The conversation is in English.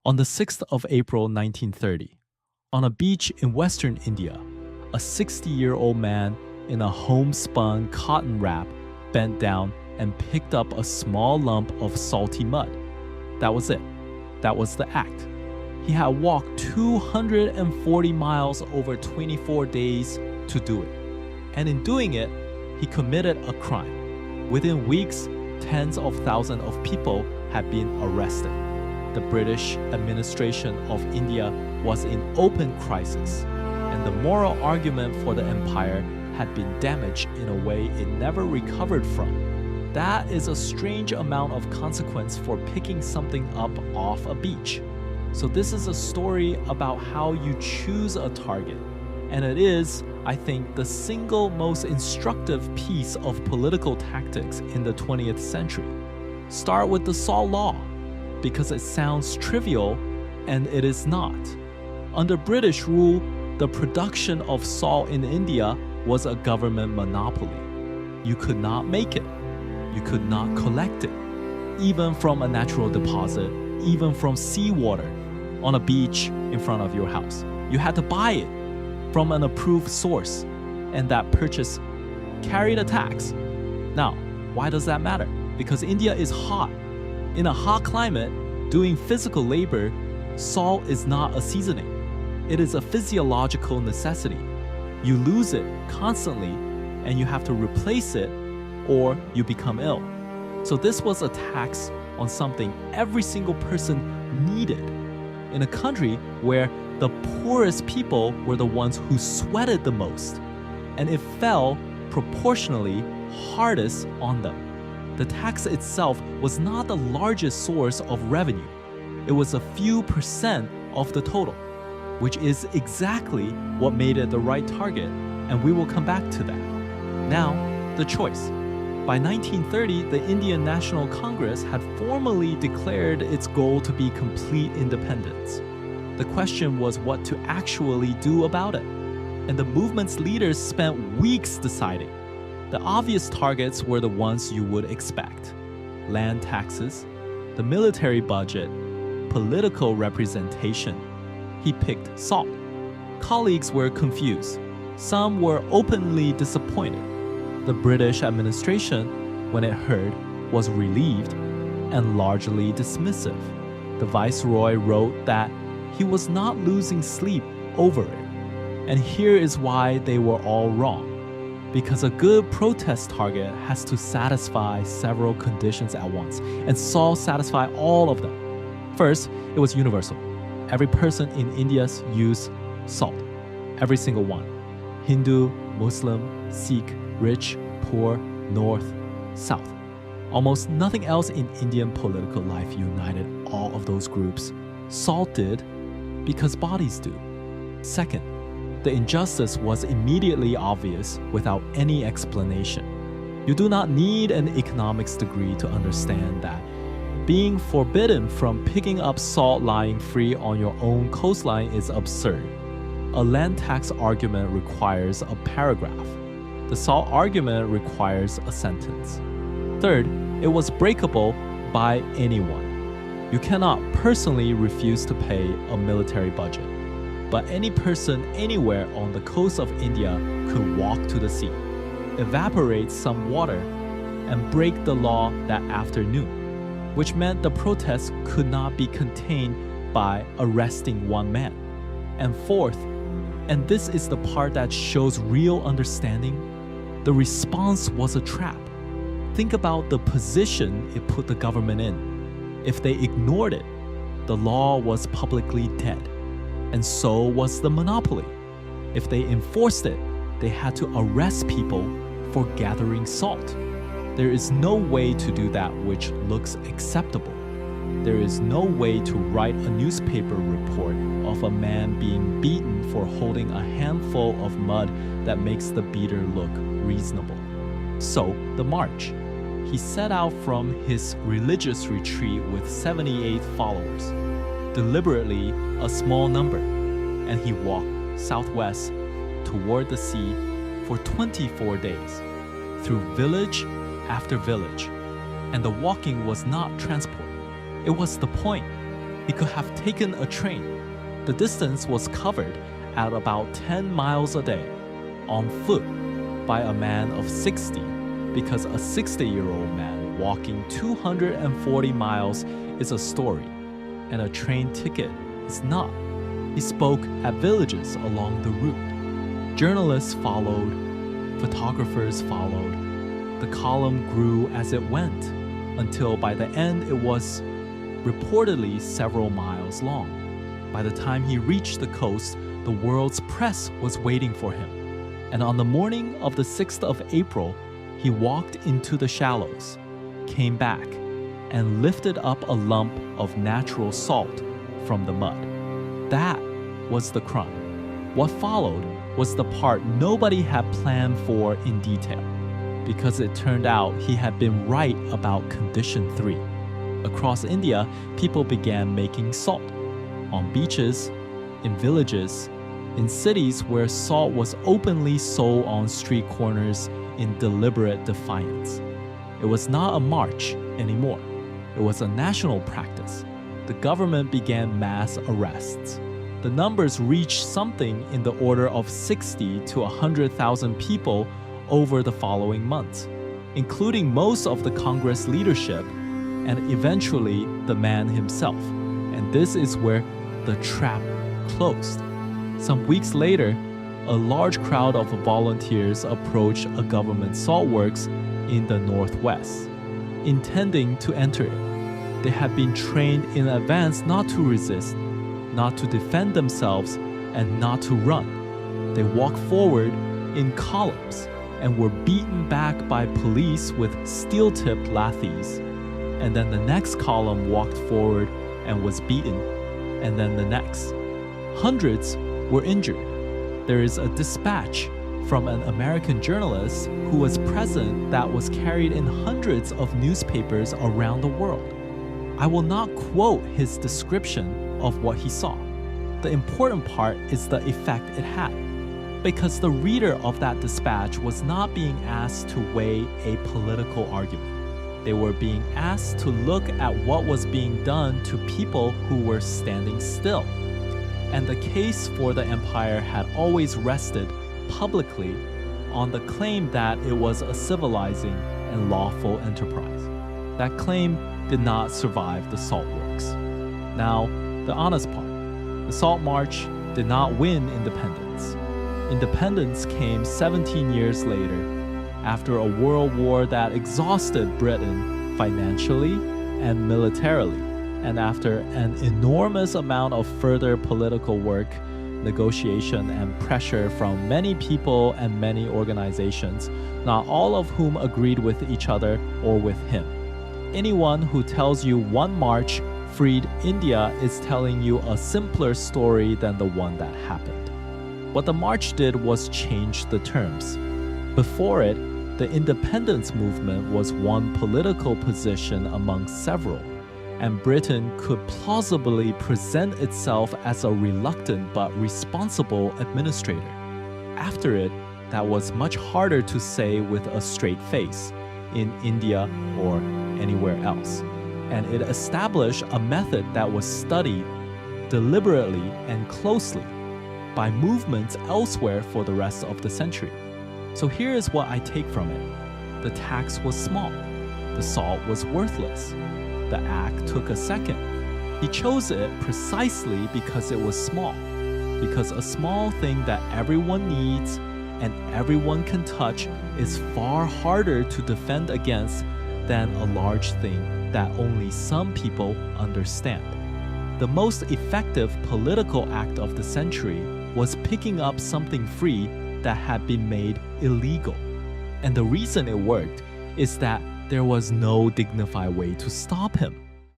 On the 6th of April 1930, on a beach in western India, a 60-year-old man in a homespun cotton wrap bent down and picked up a small lump of salty mud. That was it. That was the act. He had walked 240 miles over 24 days to do it. And in doing it, he committed a crime. Within weeks, tens of thousands of people had been arrested. The British administration of India was in open crisis, and the moral argument for the empire had been damaged in a way it never recovered from. That is a strange amount of consequence for picking something up off a beach. So this is a story about how you choose a target. And it is, I think, the single most instructive piece of political tactics in the 20th century. Start with the Salt Law, because it sounds trivial, and it is not. Under British rule, the production of salt in India was a government monopoly. You could not make it. You could not collect it, even from a natural deposit, even from seawater on a beach in front of your house. You had to buy it from an approved source, and that purchase carried a tax. Now, why does that matter? Because India is hot. In a hot climate, doing physical labor, salt is not a seasoning. It is a physiological necessity. You lose it constantly, and you have to replace it, or you become ill. So this was a tax on something every single person needed. In a country where the poorest people were the ones who sweated the most, and it fell proportionally hardest on them. The tax itself was not the largest source of revenue. It was a few percent of the total, which is exactly what made it the right target, and we will come back to that. Now, the choice. By 1930, the Indian National Congress had formally declared its goal to be complete independence. The question was what to actually do about it, and the movement's leaders spent weeks deciding. The obvious targets were the ones you would expect: land taxes, the military budget, political representation. He picked salt. Colleagues were confused. Some were openly disappointed. The British administration, when it heard, was relieved and largely dismissive. The viceroy wrote that he was not losing sleep over it. And here is why they were all wrong. Because a good protest target has to satisfy several conditions at once, and salt satisfied all of them. First, it was universal. Every person in India used salt. Every single one. Hindu, Muslim, Sikh, rich, poor, north, south. Almost nothing else in Indian political life united all of those groups. Salt did because bodies do. Second, the injustice was immediately obvious without any explanation. You do not need an economics degree to understand that being forbidden from picking up salt lying free on your own coastline is absurd. A land tax argument requires a paragraph. The salt argument requires a sentence. Third, it was breakable by anyone. You cannot personally refuse to pay a military budget, but any person anywhere on the coast of India could walk to the sea, evaporate some water, and break the law that afternoon, which meant the protest could not be contained by arresting one man. And fourth, and this is the part that shows real understanding, the response was a trap. Think about the position it put the government in. If they ignored it, the law was publicly dead, and so was the monopoly. If they enforced it, they had to arrest people for gathering salt. There is no way to do that which looks acceptable. There is no way to write a newspaper report of a man being beaten for holding a handful of mud that makes the beater look reasonable. So, the march. He set out from his religious retreat with 78 followers, deliberately a small number, and he walked southwest toward the sea for 24 days, through village after village. And the walking was not transport. It was the point. he could have taken a train. The distance was covered at about 10 miles a day, on foot, by a man of 60, because a 60-year-old man walking 240 miles is a story, and a train ticket is not. He spoke at villages along the route. Journalists followed, photographers followed. The column grew as it went, until by the end it was reportedly several miles long. By the time he reached the coast, the world's press was waiting for him. And on the morning of the 6th of April, he walked into the shallows, came back, and lifted up a lump of natural salt from the mud. That was the crime. What followed was the part nobody had planned for in detail, because it turned out he had been right about condition 3. Across India, people began making salt on beaches, in villages, in cities where salt was openly sold on street corners in deliberate defiance. It was not a march anymore. It was a national practice. The government began mass arrests. The numbers reached something in the order of 60 to 100,000 people over the following months, including most of the Congress leadership and eventually the man himself. And this is where the trap closed. Some weeks later, a large crowd of volunteers approached a government salt works in the northwest, intending to enter it. They had been trained in advance not to resist, not to defend themselves, and not to run. They walked forward in columns and were beaten back by police with steel-tipped lathis. And then the next column walked forward and was beaten, and then the next. Hundreds were injured. There is a dispatch from an American journalist who was present that was carried in hundreds of newspapers around the world. I will not quote his description of what he saw. The important part is the effect it had, because the reader of that dispatch was not being asked to weigh a political argument. They were being asked to look at what was being done to people who were standing still. And the case for the empire had always rested publicly on the claim that it was a civilizing and lawful enterprise. That claim did not survive the salt works. Now, the honest part. The Salt March did not win independence. Independence came 17 years later, after a world war that exhausted Britain financially and militarily, and after an enormous amount of further political work, negotiation, and pressure from many people and many organizations, not all of whom agreed with each other or with him. Anyone who tells you one march freed India is telling you a simpler story than the one that happened. What the march did was change the terms. Before it, the independence movement was one political position among several, and Britain could plausibly present itself as a reluctant but responsible administrator. After it, that was much harder to say with a straight face in India or anywhere else. And it established a method that was studied deliberately and closely by movements elsewhere for the rest of the century. So here is what I take from it. The tax was small. The salt was worthless. The act took a second. He chose it precisely because it was small, because a small thing that everyone needs and everyone can touch is far harder to defend against than a large thing that only some people understand. The most effective political act of the century was picking up something free that had been made illegal. And the reason it worked is that there was no dignified way to stop him.